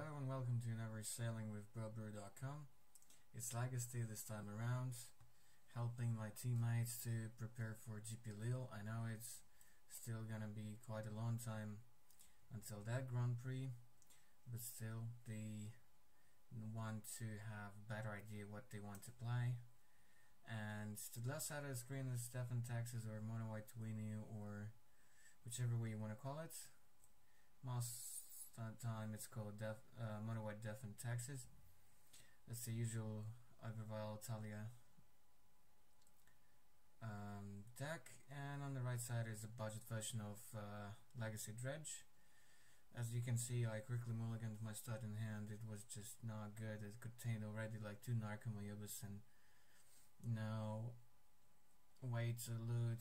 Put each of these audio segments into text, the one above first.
Hello and welcome to another Sailing with Brobrew.com. It's Legacy this time around, helping my teammates to prepare for GP Lille. I know it's still gonna be quite a long time until that Grand Prix, but still they want to have a better idea what they want to play. And to the left side of the screen is Death in Texas or Mono White Tweeney, or whichever way you want to call it. Most of the time it's called Mono White Death in Texas. That's the usual Iberville Italia deck, and on the right side is a budget version of Legacy Dredge. As you can see, I quickly mulliganed my stud in hand. It was just not good. It contained already like 2 Narcomayubus and no way to loot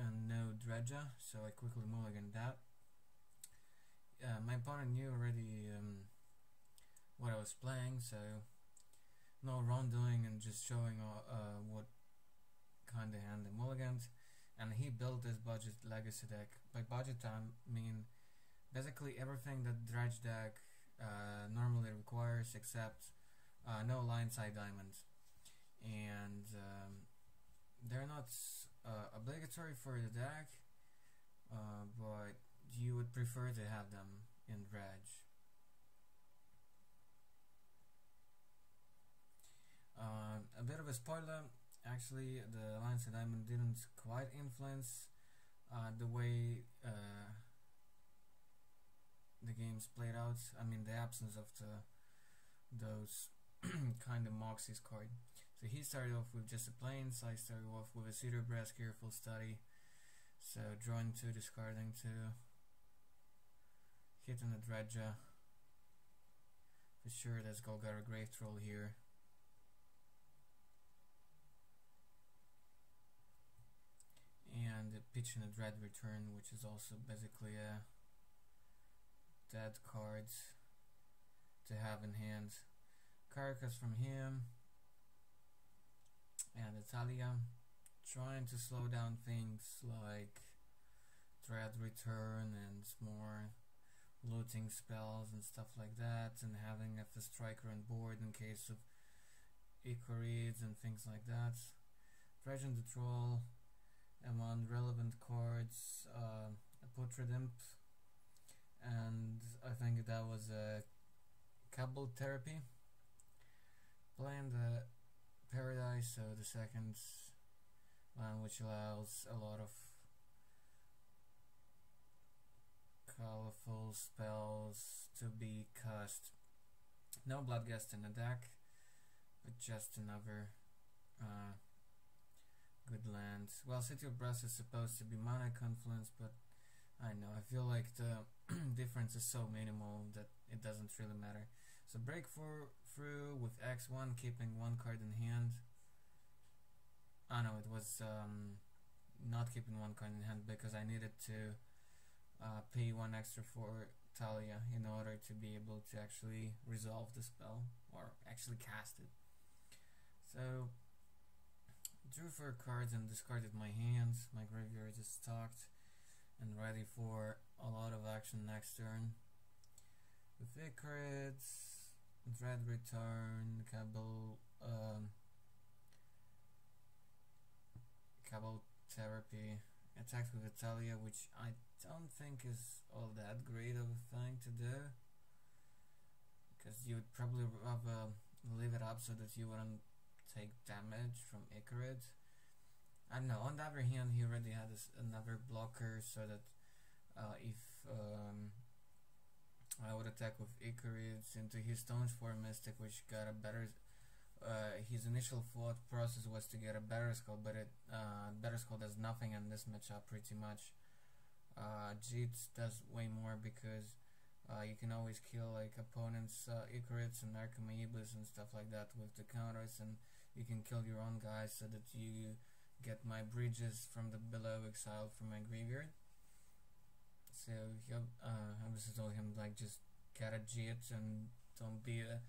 and no Dredge, so I quickly mulliganed that. My opponent knew already what I was playing, so no wrongdoing and just showing what kind of hand I mulliganed. And he built this budget Legacy deck. By budget I mean basically everything that Dredge deck normally requires, except no line side diamonds. And they're not obligatory for the deck, but you would prefer to have them in Dredge. A bit of a spoiler, actually the line side diamond didn't quite influence the way the games played out. I mean, the absence of those kind of Moxie's card. So he started off with just a plains, I started off with a Cedar Brass Careful Study, so drawing 2, discarding 2, hitting a Dredge. For sure, let's go got a Grave Troll here. And pitching a Dread Return, which is also basically a dead card to have in hand. Carcass from him, and Italia, trying to slow down things like Dread Return and more looting spells and stuff like that, and having a Striker on board in case of Icorids and things like that. Dredging the Troll, among relevant cards, a Portrait Imp, and I think that was a Cabal Therapy. Playing the Paradise, so the second land, which allows a lot of colorful spells to be cast. No Bloodghast in the deck, but just another good land. Well, City of Brass is supposed to be mana confluence, but I know, I feel like the difference is so minimal that it doesn't really matter. So break through with X1, keeping 1 card in hand. Oh no, it was not keeping 1 card in hand because I needed to pay 1 extra for Talia in order to be able to actually resolve the spell, or actually cast it. So drew 4 cards and discarded my hands. My graveyard is stocked and ready for a lot of action next turn. With Icorids, Dread Return, Cabal Therapy, attacked with Italia, which I don't think is all that great of a thing to do, because you would probably rather leave it up so that you wouldn't take damage from Icarid. I don't know, on the other hand he already had another blocker, so that if I would attack with Icarids into his Stoneforge Mystic, which got a better his initial thought process was to get a better skull, but better skull does nothing in this matchup pretty much. Jeet does way more because you can always kill like opponents' Icarids and Narcomayubus and stuff like that with the counters, and you can kill your own guys so that you get my bridges from the below exiled from my graveyard. So he obviously told him like, just get a Jeet and don't be a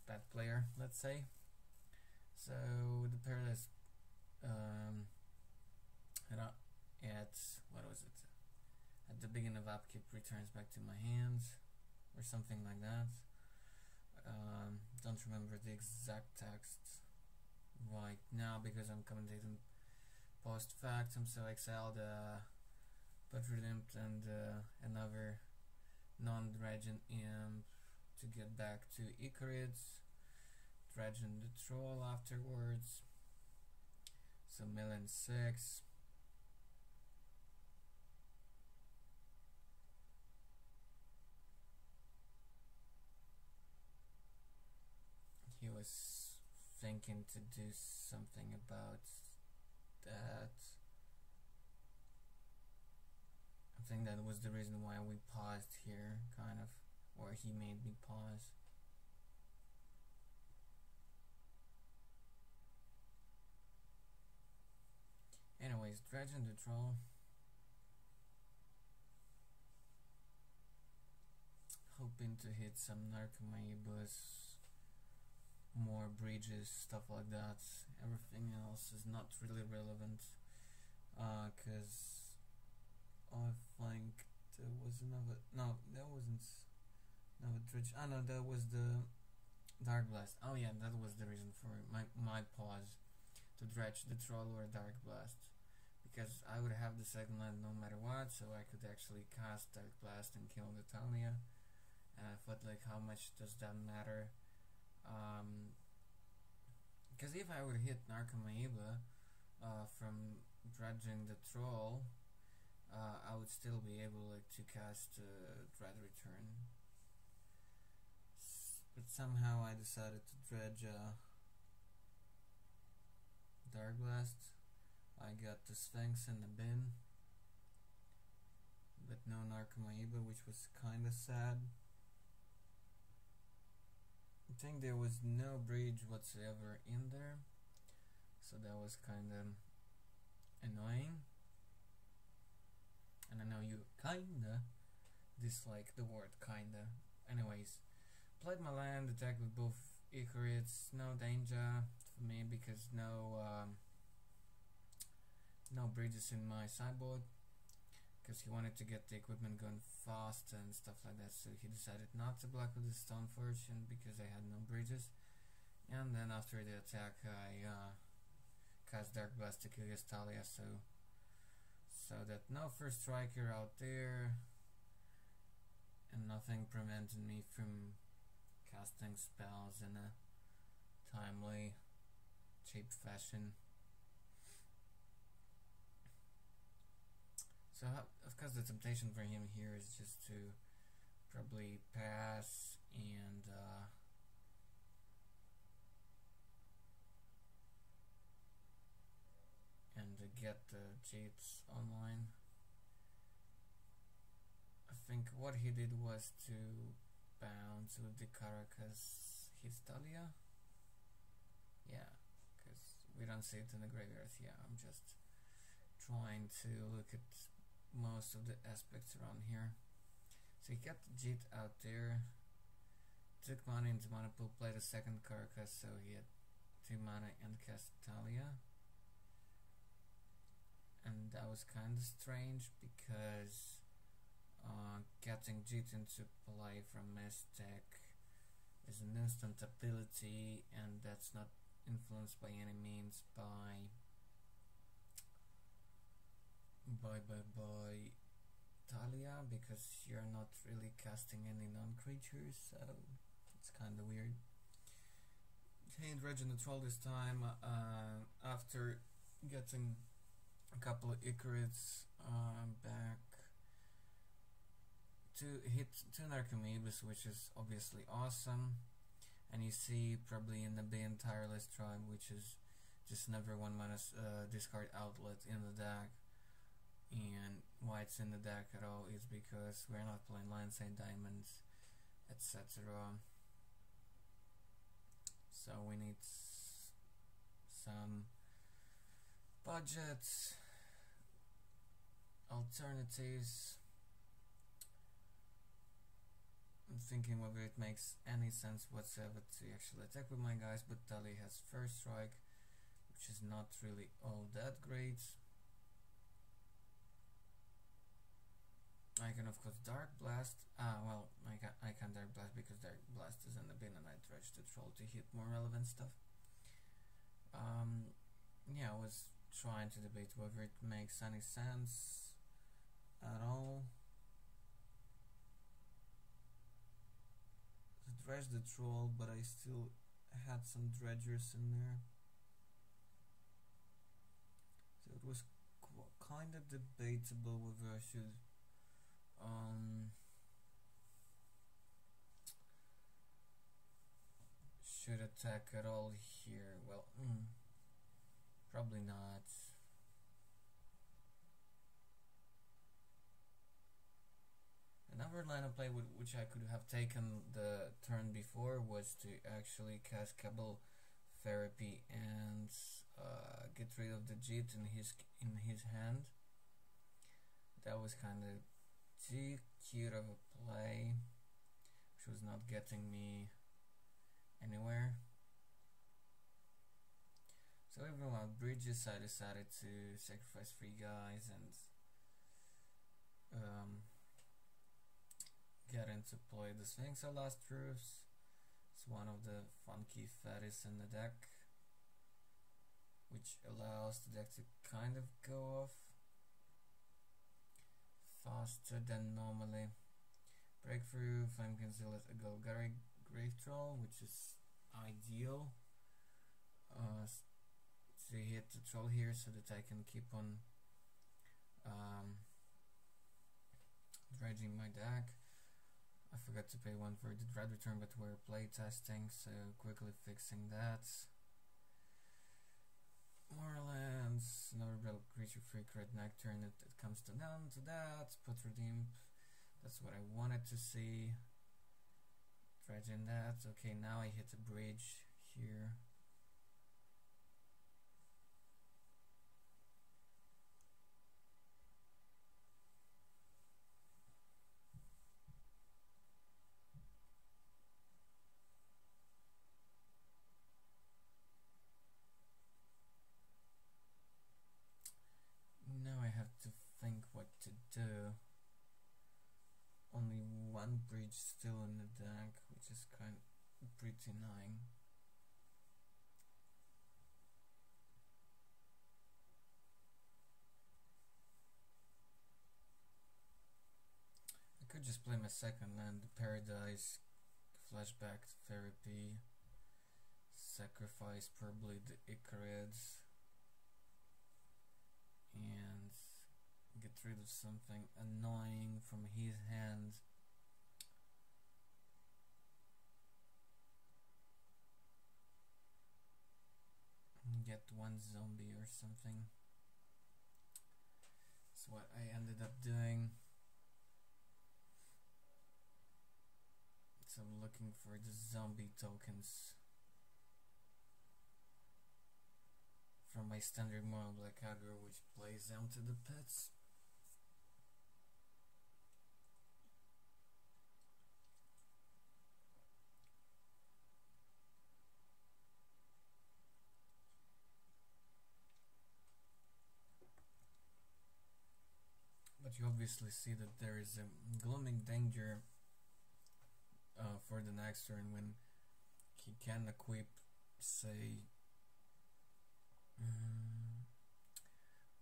bad player, let's say. So the Paradise at what was it? at the beginning of upkeep returns back to my hands, or something like that. Don't remember the exact text right now because I'm commentating post factum, so I exiled but redeemed and another non-dredging imp to get back to Icarids, dredging the troll afterwards, so 1,000,006. He was thinking to do something about that. I think that was the reason why we paused here, kind of, or he made me pause. Anyways, dredging the troll. Hoping to hit some Narcomoebus, more bridges, stuff like that. Everything else is not really relevant, cause I think there was another. No, that wasn't another dredge. Ah, no, that was the Dark Blast. Oh yeah, that was the reason for my pause, to dredge the troll or Dark Blast, because I would have the second land no matter what, so I could actually cast Dark Blast and kill the Talia. And I thought, like, how much does that matter? Because if I would hit Narcomoeba from dredging the troll, I would still be able, like, to cast Dread Return. But somehow I decided to dredge Dark Blast. I got the Sphinx in the bin, but no Narcomoeba, which was kinda sad. I think there was no bridge whatsoever in there, so that was kinda annoying. And I know you kinda dislike the word kinda. Anyways, played my land, attacked with both Icarids, no danger for me because no bridges in my sideboard, because he wanted to get the equipment going fast and stuff like that, so he decided not to block with the Stone Fortune because I had no bridges. And then after the attack I cast Dark Blast to kill his Talia, so that no first striker out there, and nothing prevented me from casting spells in a timely, cheap fashion. So of course the temptation for him here is just to probably pass and get the cheats online. I think what he did was to bounce with the Caracas his Talia. Yeah, because we don't see it in the graveyard. Yeah, I'm just trying to look at most of the aspects around here. So he got the Jit out there, took mana into mana pool, played a second Carcass, so he had 2 mana and cast Talia. And that was kinda strange because getting Jit into play from Mestek is an instant ability, and that's not influenced by any means by Talia, because you're not really casting any non-creatures, so it's kinda weird. Chained Dredge in the Troll this time, after getting a couple of Icarids back to hit 2 Narcomoebus, which is obviously awesome. And you see probably in the Bane Tireless Tribe, which is just another 1 mana discard outlet in the deck. And why it's in the deck at all is because we're not playing Landside Diamonds, etc. So we need some budget alternatives. I'm thinking whether it makes any sense whatsoever to actually attack with my guys, but Talia has first strike, which is not really all that great. I can of course Dark Blast. Well, I can Dark Blast because Dark Blast is in the bin, and I Dredge the Troll to hit more relevant stuff. Yeah, I was trying to debate whether it makes any sense at all to Dredge the Troll, but I still had some Dredgers in there, so it was kind of debatable whether I should attack at all here. Well, probably not. Another line of play which I could have taken the turn before was to actually cast Cabal Therapy and get rid of the Jit in his hand. That was kind of too cute of a play, which was not getting me anywhere. So even while bridges, I decided to sacrifice 3 guys and get into play the Sphinx of Last Truths. It's one of the funky fatties in the deck, which allows the deck to kind of go off faster than normally. Breakthrough, Flame Conceal a Golgari Grave Troll, which is ideal to hit the troll here so that I can keep on dredging my deck. I forgot to pay 1 for the Dread Return, but we're playtesting, so quickly fixing that. More lands, another battle creature, free card Nectarine, it comes to none to that. Put Redeem, that's what I wanted to see. Dredging that. Okay, now I hit a bridge here. Now I have to think what to do. Only 1 bridge still in the deck, which is kind of pretty annoying. I could just play my second land, the Paradise, Flashback Therapy, sacrifice probably the Icarids, and get rid of something annoying from his hand. Get 1 zombie or something. That's what I ended up doing. So I'm looking for the zombie tokens from my standard mono black aggro, which plays them to the pits. But you obviously see that there is a glooming danger for the next turn when he can equip, say,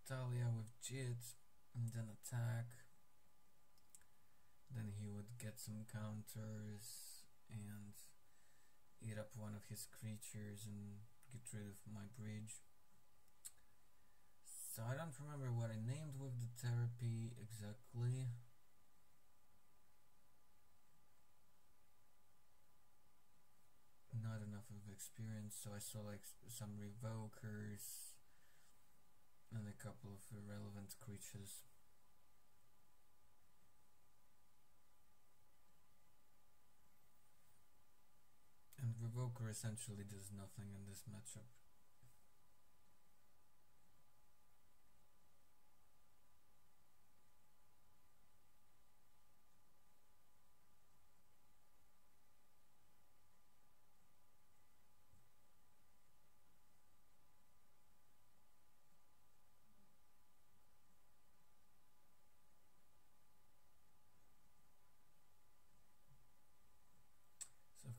Talia with Jit and then attack. Then he would get some counters and eat up one of his creatures and get rid of my bridge. So I don't remember what I named with the therapy exactly. Not enough of experience, so I saw like some revokers and a couple of irrelevant creatures. And revoker essentially does nothing in this matchup.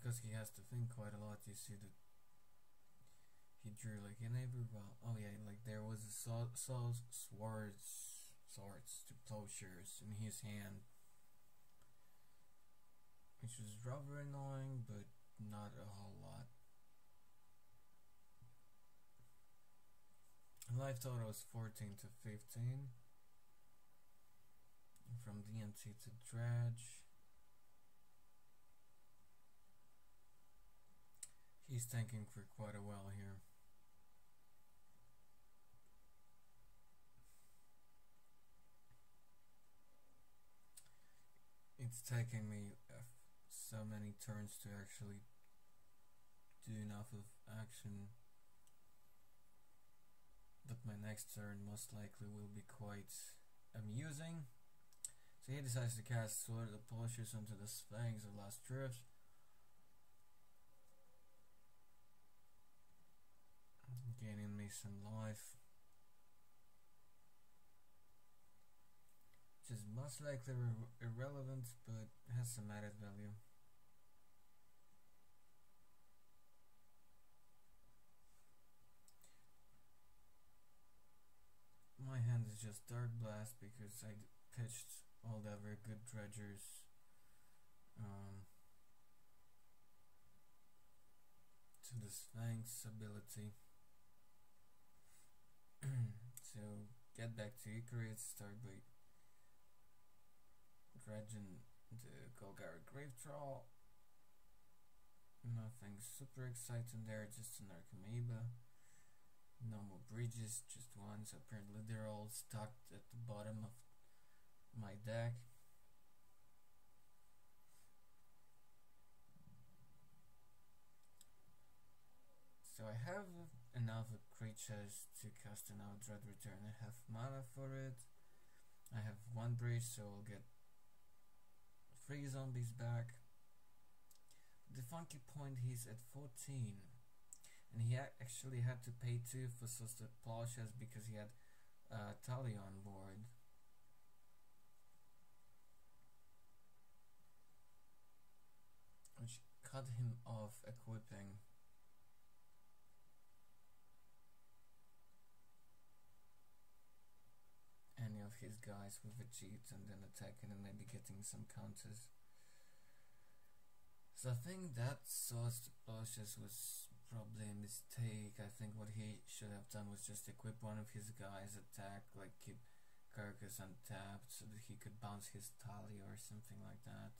because he has to think quite a lot. You see that he drew like a neighbor. Well, oh yeah, like there was a swords to plowshares in his hand, which was rather annoying, but not a whole lot. Life total was 14 to 15. From DMT to Dredge. He's tanking for quite a while here. It's taking me so many turns to actually do enough of action, but my next turn most likely will be quite amusing. So he decides to cast Sword of Polishers onto the Sphinx of Last Drift. Gaining me some life, which is most likely irrelevant, but has some added value. My hand is just Dark Blast because I pitched all the other good dredgers to the Sphinx ability. So get back to Icarus, start by dredging the Golgari Grave Troll. Nothing super exciting there, just an Archimaeba. No more bridges, just one, so apparently they're all stuck at the bottom of my deck. So I have enough creatures to cast an Dread Return. I have mana for it. I have one bridge, so I'll get 3 zombies back. The funky point, he's at 14. And he actually had to pay 2 for Susted Plowshares because he had Talia on board. Which cut him off equipping any of his guys with a cheat and then attacking and maybe getting some counters. So I think that Susted Plowshares was probably a mistake. I think what he should have done was just equip one of his guys, attack, like keep Carcass untapped so that he could bounce his Talia or something like that.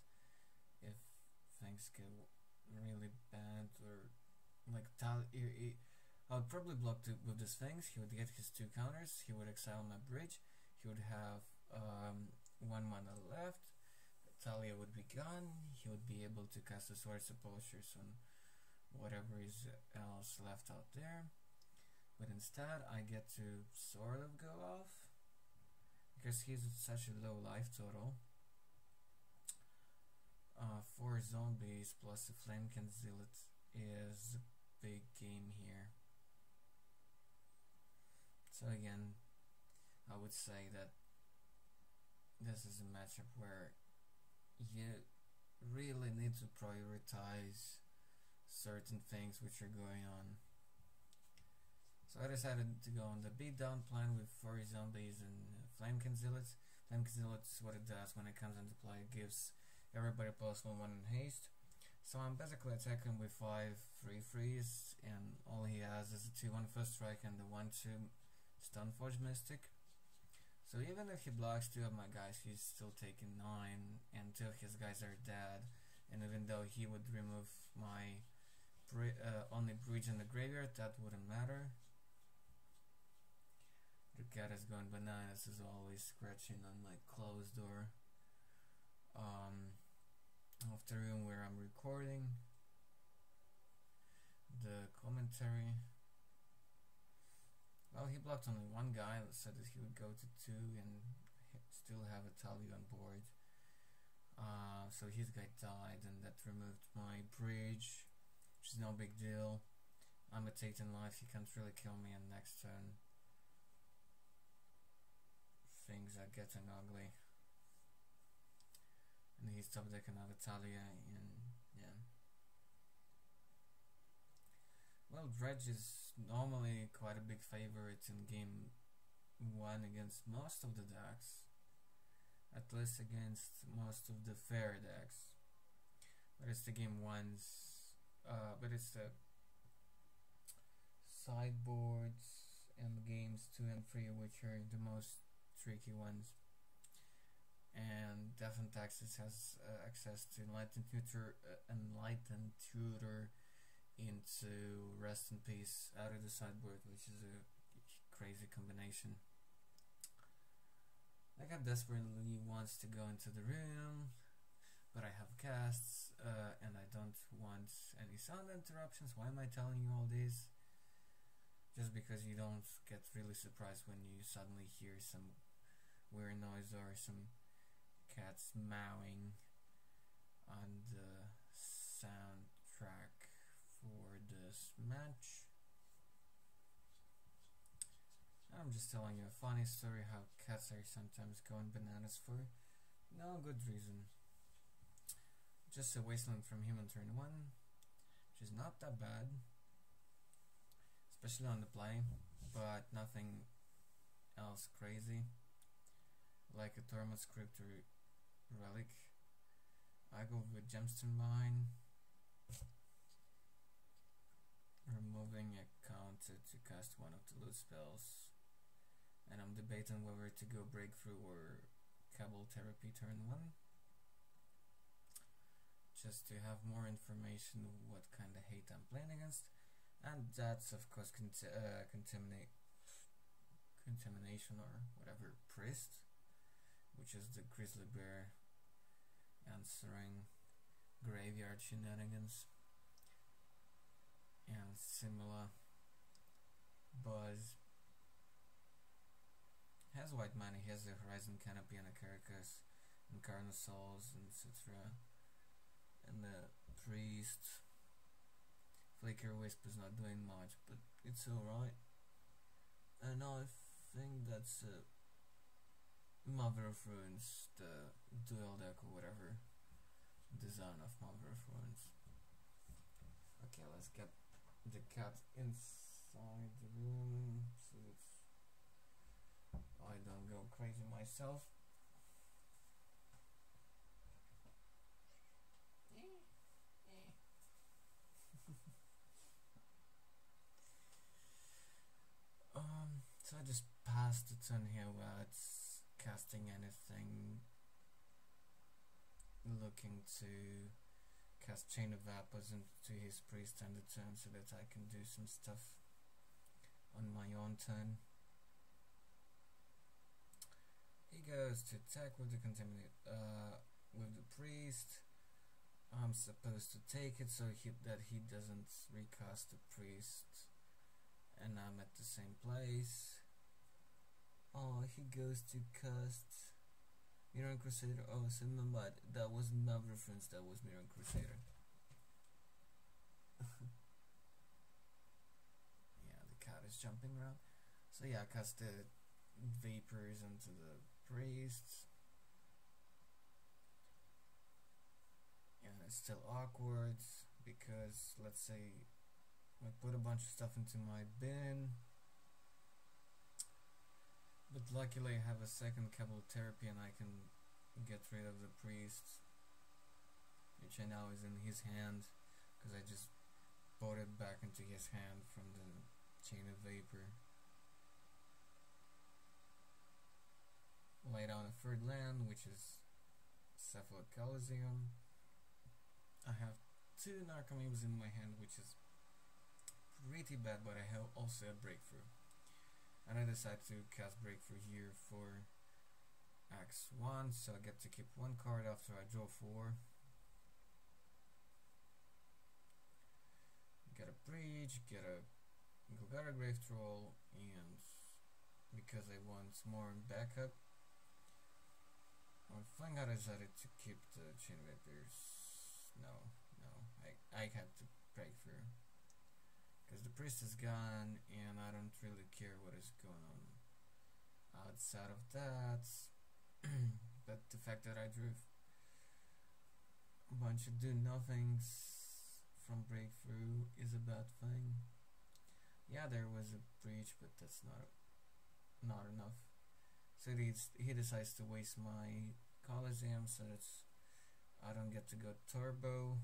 If things get really bad, or like Talia, I would probably block with the Sphinx. He would get his 2 counters, he would exile my bridge, he would have 1 mana left, Talia would be gone, he would be able to cast a Sword of Polishers on whatever is else left out there. But instead I get to sort of go off because he's at such a low life total. 4 zombies plus a Flamekin Zealot is a big game here. So again, I would say that this is a matchup where you really need to prioritize certain things which are going on. So I decided to go on the beatdown plan with 4 zombies and Flamekin Zealot. Flamekin Zealot is what it does when it comes into play. It gives everybody +1/1 in haste. So I'm basically attacking with 5 3/3s, and all he has is a 2/1 first strike and the 1/2 Stoneforge Mystic. So even if he blocks 2 of my guys, he's still taking 9, and 2 of his guys are dead. And even though he would remove my only bridge in the graveyard, that wouldn't matter. The cat is going bananas as always, scratching on my closed door of the room where I'm recording the commentary. Well, he blocked only 1 guy, said that he would go to 2 and still have a Talia on board. So his guy died, and that removed my bridge, which is no big deal. I'm at 8 in life, he can't really kill me, and next turn things are getting ugly. And he's top deck another Talia, and yeah. Well, Dredge is normally quite a big favorite in game 1 against most of the decks, at least against most of the fair decks. But it's the game 1's, but it's the sideboards and games 2 and 3 which are the most tricky ones. And Death Taxes has access to Enlightened Tutor into Rest in Peace out of the sideboard, which is a crazy combination. My cat desperately wants to go into the room, but I have casts and I don't want any sound interruptions. Why am I telling you all this? Just because you don't get really surprised when you suddenly hear some weird noise or some cats meowing on the soundtrack for this match. I'm just telling you a funny story how cats are sometimes going bananas for no good reason. Just a Wasteland from Human turn 1, which is not that bad, especially on the play, but nothing else crazy. Like a Tormod Script or Relic, I go with Gemstone Mine, removing a counter to cast one of the loot spells, and I'm debating whether to go Breakthrough or Cabal Therapy turn 1, just to have more information of what kind of hate I'm playing against. And that's of course contamination or whatever priest, which is the grizzly bear answering graveyard shenanigans and similar buzz. Has white mana, he has a Horizon Canopy and a Caracas and Carnosols and etc. And the priest Flicker Wisp is not doing much, but it's alright. And I think that's Mother of Ruins, the dual deck or whatever design of Mother of Ruins. Okay, let's get the cat inside the room so that I don't go crazy myself. So I just passed the turn here without casting anything, looking to cast Chain of Vapors into his priest end the turn so that I can do some stuff on my own turn. He goes to attack with the with the priest. I'm supposed to take it so that he doesn't recast the priest, and I'm at the same place. Oh, he goes to cast Mirror Crusader. Oh, so remember, that wasn't my reference, that was Mirror Crusader. Yeah, the cat is jumping around. So yeah, I cast the vapors into the priest. And it's still awkward because, let's say, I put a bunch of stuff into my bin, but luckily I have a second Cabal Therapy and I can get rid of the priest, which I know is in his hand because I just brought it back into his hand from the Chain of Vapor. Lay down a third land, which is Cephalic Coliseum. I have two Narcomoebs in my hand, which is pretty bad, but I have also a Breakthrough. And I decide to cast Breakthrough here for Axe 1, so I get to keep one card after I draw 4. Get a Breach, get a Golgari Grave Troll, and because I want more backup, I think I decided to keep the Chain Vapors. No, I had to Breakthrough. Because the priest is gone and I don't really care what is going on outside of that. But the fact that I drew a bunch of do-nothings from Breakthrough is a bad thing. Yeah, there was a breach, but that's not enough. So he decides to waste my Coliseum, so that's I don't get to go turbo.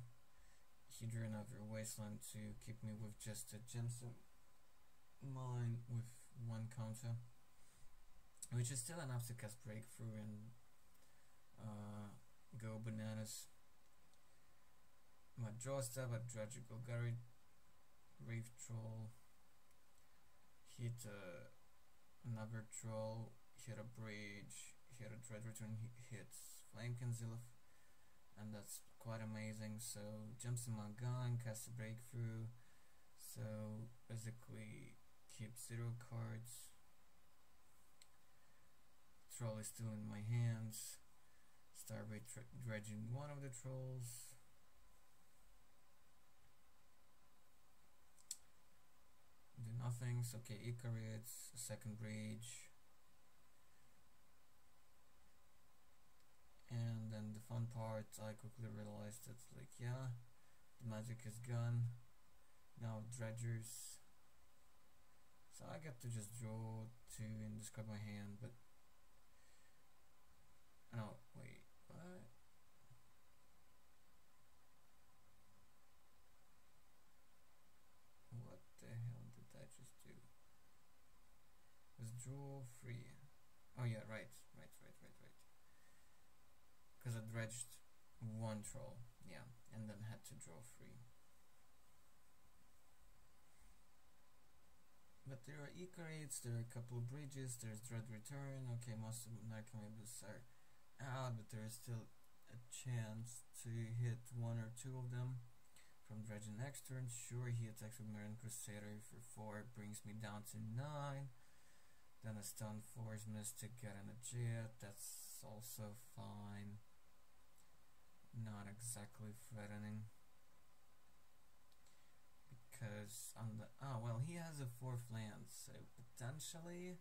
He drew another wasteland to keep me with just a gemstone mine with one counter, which is still enough to cast breakthrough and go bananas. My draw step at Dredge Golgari, Reef Troll, hit another troll, hit a bridge, hit a Dread Return, hits Flame Concealeth, and that's quite amazing. So jumps in my gun, casts a breakthrough, so basically keep 0 cards. Troll is still in my hands. Start by dredging one of the trolls. Do nothing. So okay, Icarids, second bridge. And then the fun part, I quickly realized that, like, yeah, the magic is gone. Now dredgers. So I get to just draw 2 and discard my hand, but no, wait, what? What the hell did I just do? Withdraw 3. Oh yeah, right. Because I dredged 1 troll, yeah, and then had to draw 3. But there are Icarids, there are a couple of bridges, there's Dread Return. Okay, most of Narcomoebus are out, but there is still a chance to hit 1 or 2 of them from Dredge next turn. Sure, he attacks with Marine Crusader for 4, brings me down to 9. Then a Stone Force Mystic, getting a jet, that's also fine. Not exactly threatening. Because on the well, he has a 4th land, so potentially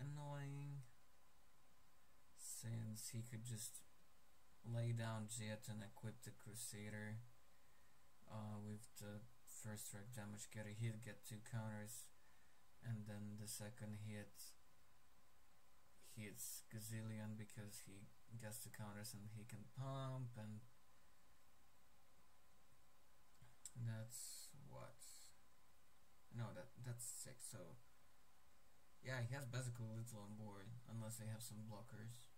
annoying, since he could just lay down jet and equip the Crusader with the first strike damage, get a hit, get 2 counters, and then the second hit hits Gazillion because he gets the counters and he can pump, and that's what? No, that's 6. So yeah, he has basically little on board unless they have some blockers.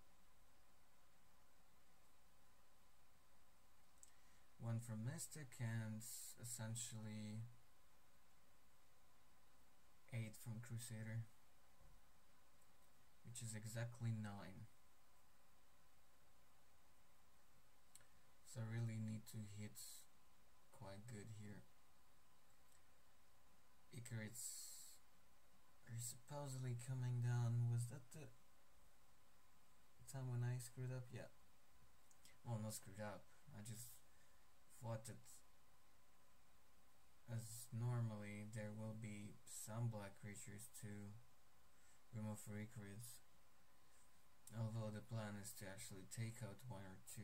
1 from Mystic and essentially 8 from Crusader, which is exactly 9. So I really need to hit quite good here. Icarids are supposedly coming down. Was that the time when I screwed up? Yeah. Well, not screwed up. I just thought that as normally there will be some black creatures to remove for Icarids. Although the plan is to actually take out 1 or 2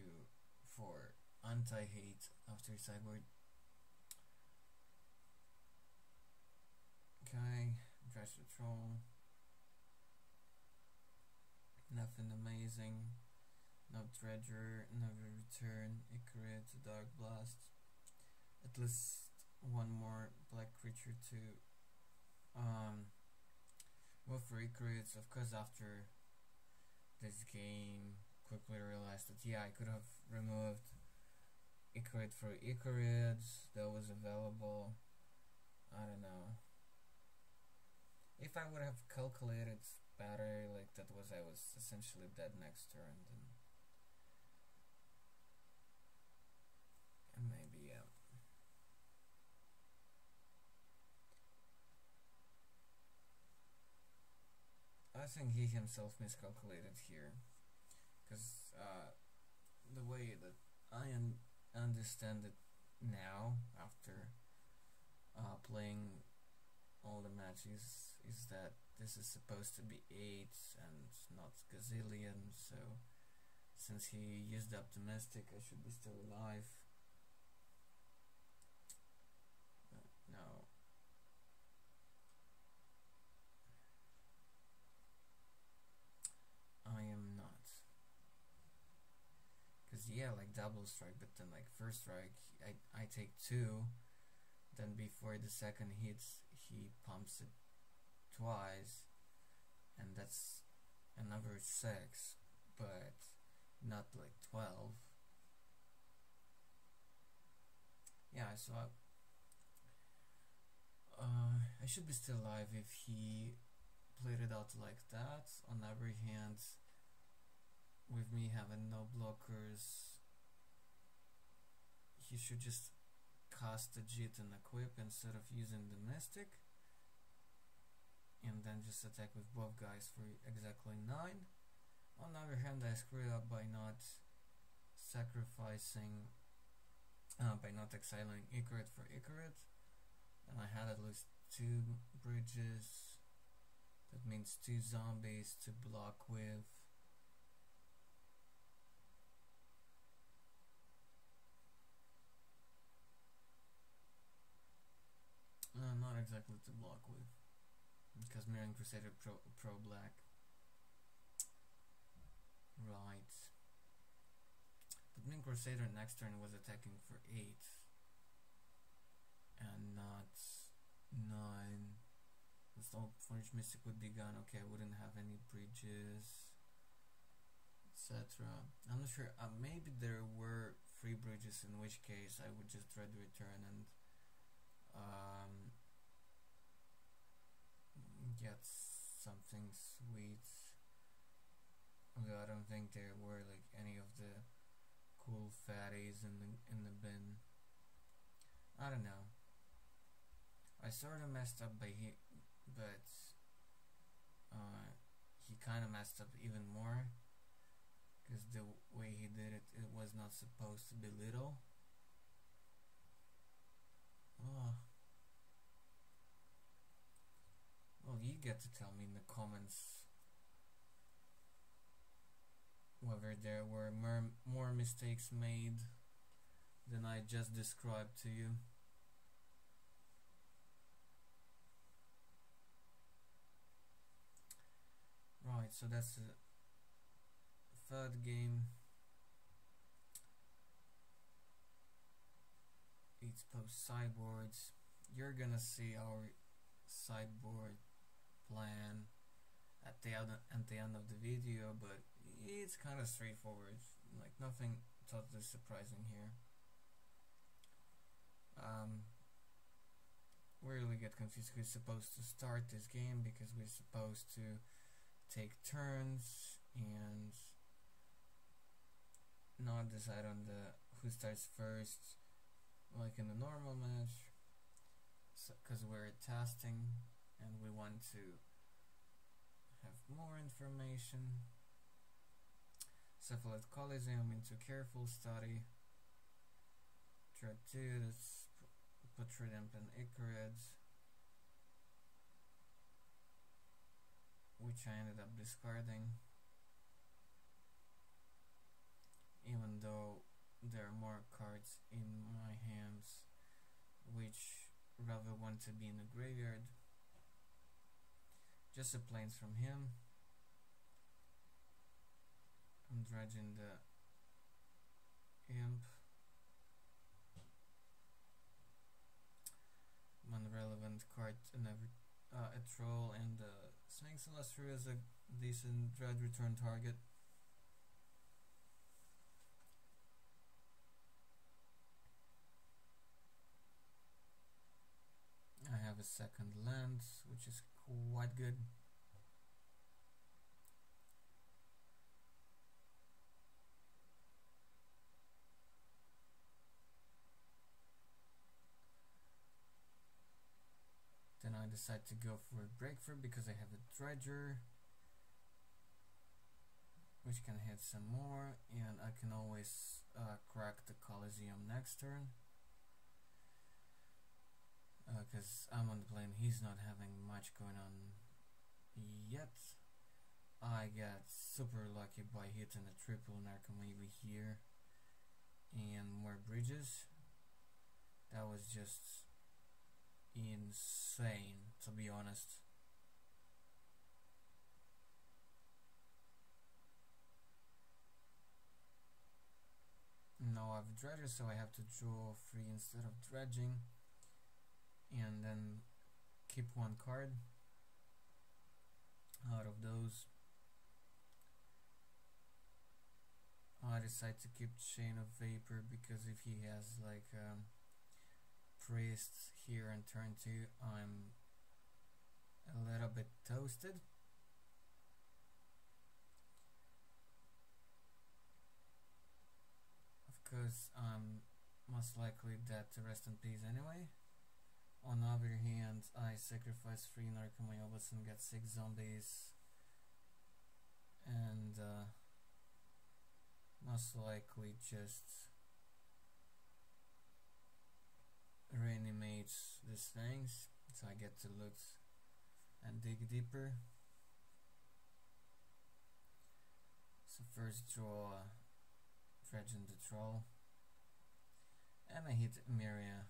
for anti-hate after sideboard. Okay, Dredge the Troll. Nothing amazing. No Dredger, another return, Icarid, Dark Blast. At least 1 more black creature to move for Icarids. Of course, after this game, quickly realized that yeah, I could have removed Icarid for Icarids that was available. I don't know. If I would have calculated better, like that was I was essentially dead next turn, then maybe yeah. I think he himself miscalculated here, because the way that I understand it now, after playing all the matches, is that this is supposed to be 8 and not Gazillion, so since he used up the Mystic, I should be still alive. No. like double strike, but then like first strike I take 2, then before the second hits he pumps it twice, and that's another 6, but not like 12. Yeah, so I should be still alive if he played it out like that. On the other hand, with me having no blockers, he should just cast the Jit and equip instead of using the Mystic, and then just attack with both guys for exactly 9. On the other hand, I screwed up by not sacrificing, by not exiling Ikarit for Ikarit, and I had at least 2 bridges. That means 2 zombies to block with. Not exactly to block with, because Mirroring Crusader pro black. Right. But Mirroring Crusader next turn was attacking for 8 and not 9. So Forge Mystic would be gone. Okay, I wouldn't have any bridges, etc. I'm not sure. Maybe there were 3 bridges, in which case I would just Dread Return and get something sweet. Although I don't think there were like any of the cool fatties in the bin. I don't know. I sort of messed up but he kind of messed up even more, because the way he did it, it was not supposed to be little. Oh. Well, you get to tell me in the comments whether there were more mistakes made than I just described to you. Right, so that's the 3rd game. It's post sideboards. You're gonna see our sideboard plan at the end of the video, but it's kind of straightforward, like nothing totally surprising here. We really get confused. We're supposed to start this game because we're supposed to take turns and not decide on the who starts first like in the normal match, because we're testing and we want to have more information. Cephalid Coliseum into careful study. Dread 2, that's put Trident and Ikarid, which I ended up discarding, even though there are more cards in my hands which rather want to be in the graveyard. Just a plains from him. I'm dredging the imp. One relevant card, a troll, and Sphinx Illustrator is a decent dread return target. I have a second land, which is quite good. Then I decide to go for a breakthrough because I have a dredger, which can hit some more, and I can always crack the Coliseum next turn. Because I'm on the plane, he's not having much going on yet. I got super lucky by hitting a triple Narcomoeba here and more bridges. That was just insane, to be honest. 5 dredges, so I have to draw 3 instead of dredging, and then keep 1 card out of those. I decide to keep Chain of Vapor because if he has like Priest here in turn 2, I'm a little bit toasted. Of course, I'm most likely dead to rest in peace anyway. On the other hand, I sacrifice 3 Narcomoebus and get 6 zombies, and most likely just reanimates these things, so I get to loot and dig deeper. So first draw Dredge and the Troll, and I hit Emeria,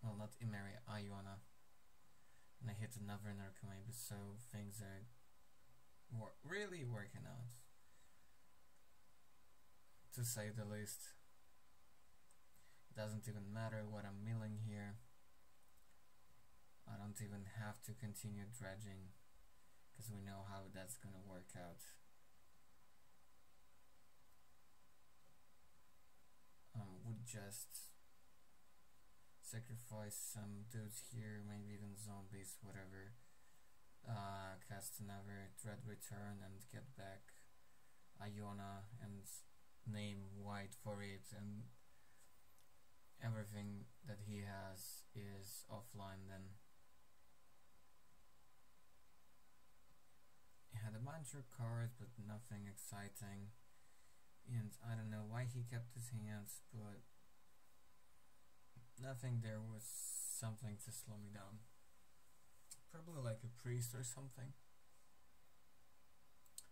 well not Emeria, Iona, and I hit another Narcomoebus, so things are really working out, to say the least. It doesn't even matter what I'm milling here. I don't even have to continue dredging, because we know how that's gonna work out. Would just sacrifice some dudes here, maybe even zombies, whatever. Cast another Dread Return and get back Iona and name White for it, and everything that he has is offline then. He had a bunch of cards but nothing exciting, and I don't know why he kept his hands, but nothing there was something to slow me down. Probably like a priest or something.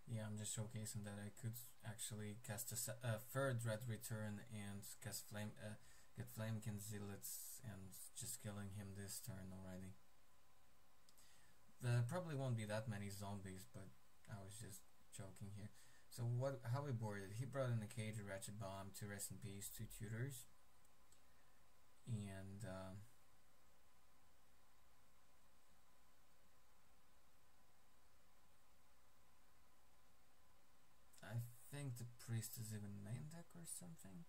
Yeah, I'm just showcasing that I could actually cast a third Dread Return and cast get Flamekin Zealots and just killing him this turn already. There probably won't be that many zombies, but I was just joking here. So how we boarded? He brought in a Cage, a Ratchet Bomb, 2 Rest in Peace, 2 Tutors, and I think the Priest is even main deck or something.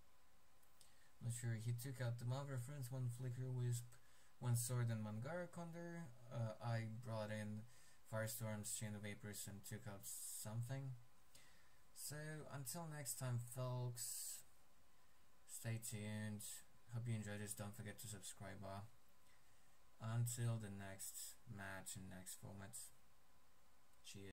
Not sure. He took out the Mob Reference, 1 Flicker Wisp, 1 Sword and Mangara Condor. I brought in Firestorm's Chain of Vapors and took out something. So until next time folks, stay tuned. Hope you enjoyed this. Don't forget to subscribe. Until the next match and next format. Cheers.